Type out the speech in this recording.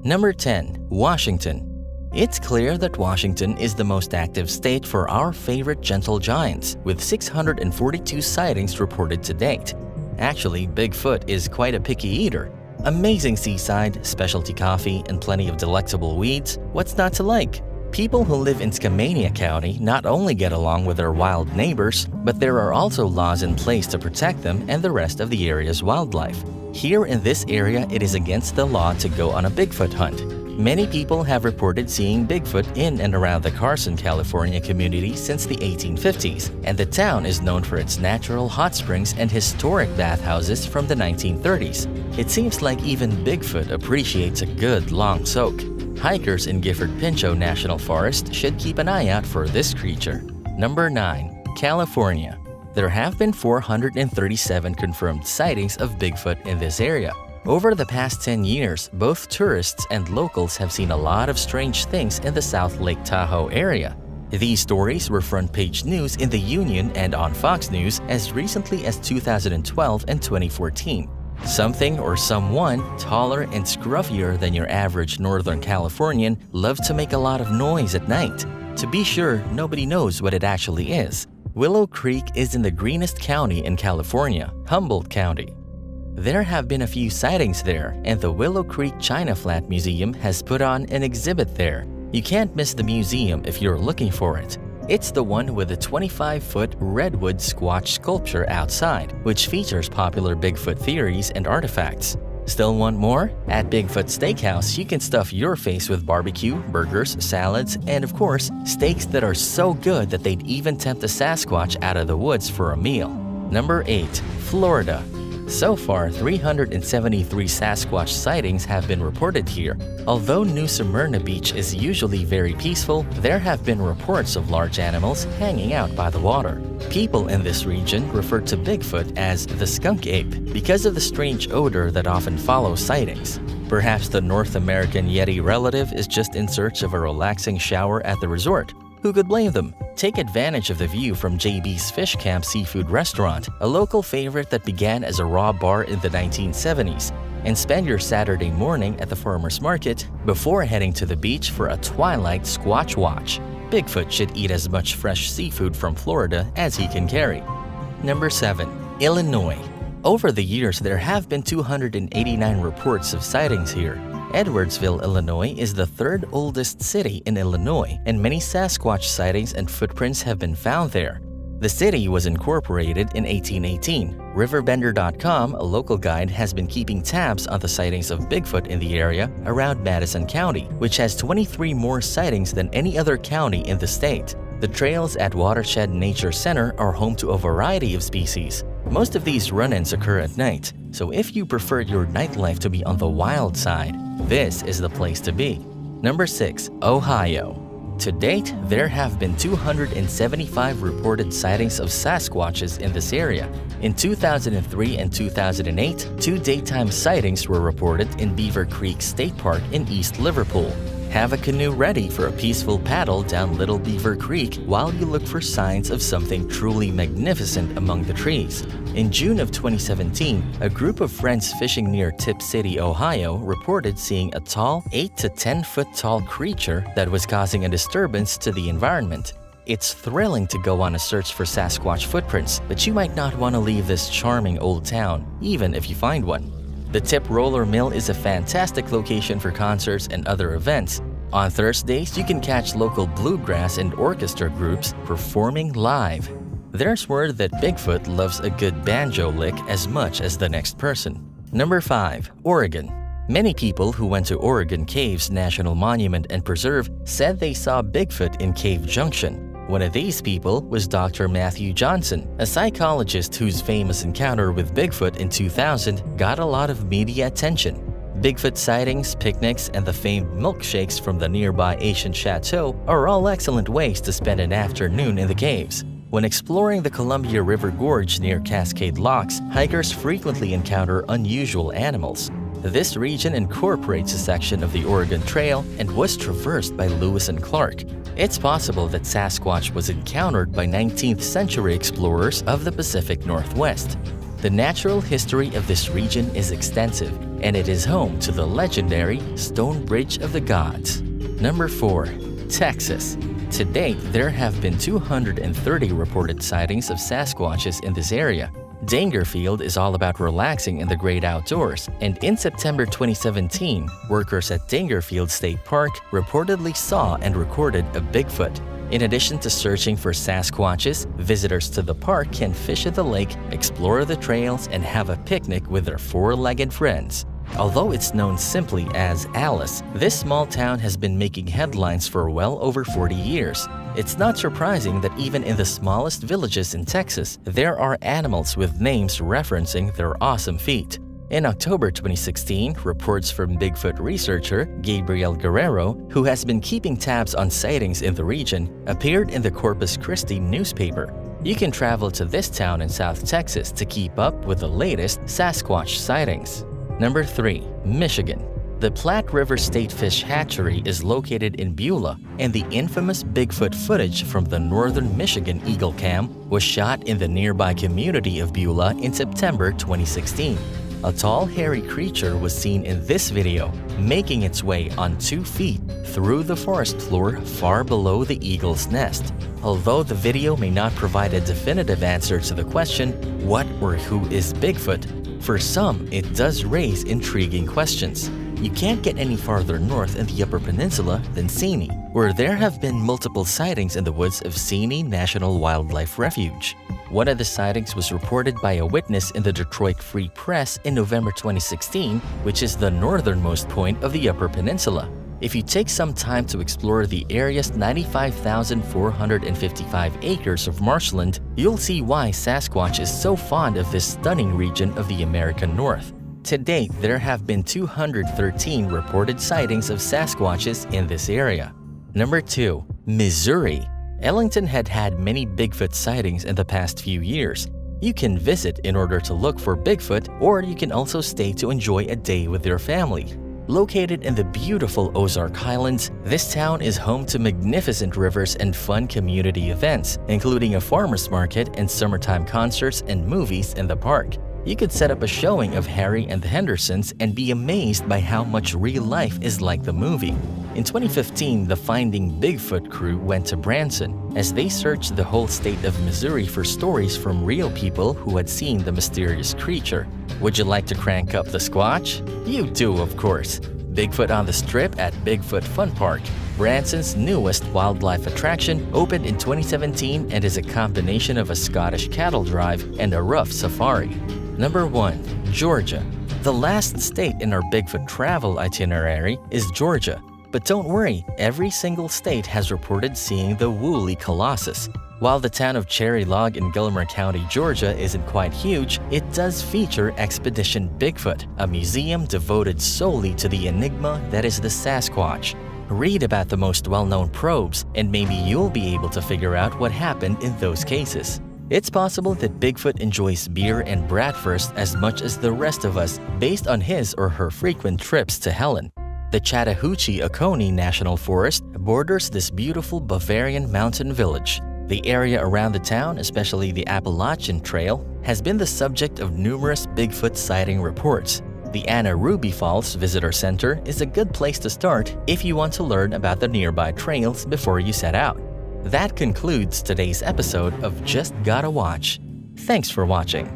Number 10. Washington. It's clear that Washington is the most active state for our favorite gentle giants, with 642 sightings reported to date. Actually, Bigfoot is quite a picky eater. Amazing seaside, specialty coffee, and plenty of delectable weeds. What's not to like? People who live in Skamania County not only get along with their wild neighbors, but there are also laws in place to protect them and the rest of the area's wildlife. Here in this area, it is against the law to go on a Bigfoot hunt. Many people have reported seeing Bigfoot in and around the Carson, California community since the 1850s, and the town is known for its natural hot springs and historic bathhouses from the 1930s. It seems like even Bigfoot appreciates a good long soak. Hikers in Gifford Pinchot National Forest should keep an eye out for this creature. Number 9. California. There have been 437 confirmed sightings of Bigfoot in this area. Over the past 10 years, both tourists and locals have seen a lot of strange things in the South Lake Tahoe area. These stories were front-page news in the Union and on Fox News as recently as 2012 and 2014. Something or someone taller and scruffier than your average Northern Californian loves to make a lot of noise at night. To be sure, nobody knows what it actually is. Willow Creek is in the greenest county in California, Humboldt County. There have been a few sightings there, and the Willow Creek China Flat Museum has put on an exhibit there. You can't miss the museum if you're looking for it. It's the one with the 25-foot redwood squatch sculpture outside, which features popular Bigfoot theories and artifacts. Still want more? At Bigfoot Steakhouse, you can stuff your face with barbecue, burgers, salads, and of course, steaks that are so good that they'd even tempt a Sasquatch out of the woods for a meal. Number 8. Florida. So far, 373 Sasquatch sightings have been reported here. Although New Smyrna Beach is usually very peaceful, there have been reports of large animals hanging out by the water. People in this region refer to Bigfoot as the skunk ape because of the strange odor that often follows sightings. Perhaps the North American Yeti relative is just in search of a relaxing shower at the resort. Who could blame them? Take advantage of the view from JB's Fish Camp Seafood Restaurant, a local favorite that began as a raw bar in the 1970s, and spend your Saturday morning at the farmer's market before heading to the beach for a twilight squatch watch. Bigfoot should eat as much fresh seafood from Florida as he can carry. Number 7. Illinois. Over the years, there have been 289 reports of sightings here. Edwardsville, Illinois is the third oldest city in Illinois, and many Sasquatch sightings and footprints have been found there. The city was incorporated in 1818. Riverbender.com, a local guide, has been keeping tabs on the sightings of Bigfoot in the area around Madison County, which has 23 more sightings than any other county in the state. The trails at Watershed Nature Center are home to a variety of species. Most of these run-ins occur at night, so if you prefer your nightlife to be on the wild side, this is the place to be. Number 6. Ohio. To date, there have been 275 reported sightings of Sasquatches in this area. In 2003 and 2008, 2 daytime sightings were reported in Beaver Creek State Park in East Liverpool. Have a canoe ready for a peaceful paddle down Little Beaver Creek while you look for signs of something truly magnificent among the trees. In June of 2017, a group of friends fishing near Tip City, Ohio, reported seeing a tall, 8 to 10 foot tall creature that was causing a disturbance to the environment. It's thrilling to go on a search for Sasquatch footprints, but you might not want to leave this charming old town, even if you find one. The Tip Roller Mill is a fantastic location for concerts and other events. On Thursdays, you can catch local bluegrass and orchestra groups performing live. There's word that Bigfoot loves a good banjo lick as much as the next person. Number 5. Oregon. Many people who went to Oregon Caves National Monument and Preserve said they saw Bigfoot in Cave Junction. One of these people was Dr. Matthew Johnson, a psychologist whose famous encounter with Bigfoot in 2000 got a lot of media attention. Bigfoot sightings, picnics, and the famed milkshakes from the nearby Asian chateau are all excellent ways to spend an afternoon in the caves. When exploring the Columbia River Gorge near Cascade Locks, hikers frequently encounter unusual animals. This region incorporates a section of the Oregon Trail and was traversed by Lewis and Clark. It's possible that Sasquatch was encountered by 19th century explorers of the Pacific Northwest. The natural history of this region is extensive, and it is home to the legendary Stone Bridge of the Gods. Number 4. Texas. To date, there have been 230 reported sightings of Sasquatches in this area. Dangerfield is all about relaxing in the great outdoors, and in September 2017, workers at Dangerfield State Park reportedly saw and recorded a Bigfoot. In addition to searching for Sasquatches, visitors to the park can fish at the lake, explore the trails, and have a picnic with their four-legged friends. Although it's known simply as Alice, this small town has been making headlines for well over 40 years. It's not surprising that even in the smallest villages in Texas, there are animals with names referencing their awesome feat. In October 2016, reports from Bigfoot researcher Gabriel Guerrero, who has been keeping tabs on sightings in the region, appeared in the Corpus Christi newspaper. You can travel to this town in South Texas to keep up with the latest Sasquatch sightings. Number 3. Michigan. The Platte River State Fish Hatchery is located in Beulah, and the infamous Bigfoot footage from the northern Michigan Eagle Cam was shot in the nearby community of Beulah in September 2016. A tall, hairy creature was seen in this video, making its way on 2 feet through the forest floor far below the eagle's nest. Although the video may not provide a definitive answer to the question, what or who is Bigfoot? For some, it does raise intriguing questions. You can't get any farther north in the Upper Peninsula than Seney, where there have been multiple sightings in the woods of Seney National Wildlife Refuge. One of the sightings was reported by a witness in the Detroit Free Press in November 2016, which is the northernmost point of the Upper Peninsula. If you take some time to explore the area's 95,455 acres of marshland, you'll see why Sasquatch is so fond of this stunning region of the American North. To date, there have been 213 reported sightings of Sasquatches in this area. Number 2. Missouri. Ellington had had many Bigfoot sightings in the past few years. You can visit in order to look for Bigfoot, or you can also stay to enjoy a day with your family. Located in the beautiful Ozark Highlands, this town is home to magnificent rivers and fun community events, including a farmers market and summertime concerts and movies in the park. You could set up a showing of Harry and the Hendersons and be amazed by how much real life is like the movie. In 2015, the Finding Bigfoot crew went to Branson as they searched the whole state of Missouri for stories from real people who had seen the mysterious creature. Would you like to crank up the squatch? You do, of course. Bigfoot on the Strip at Bigfoot Fun Park. Branson's newest wildlife attraction opened in 2017 and is a combination of a Scottish cattle drive and a rough safari. Number 1. Georgia. The last state in our Bigfoot travel itinerary is Georgia. But don't worry, every single state has reported seeing the woolly colossus. While the town of Cherry Log in Gilmer County, Georgia isn't quite huge, it does feature Expedition Bigfoot, a museum devoted solely to the enigma that is the Sasquatch. Read about the most well-known probes, and maybe you'll be able to figure out what happened in those cases. It's possible that Bigfoot enjoys beer and bratwurst as much as the rest of us based on his or her frequent trips to Helen. The Chattahoochee-Oconee National Forest borders this beautiful Bavarian mountain village. The area around the town, especially the Appalachian Trail, has been the subject of numerous Bigfoot sighting reports. The Anna Ruby Falls Visitor Center is a good place to start if you want to learn about the nearby trails before you set out. That concludes today's episode of Just Gotta Watch. Thanks for watching.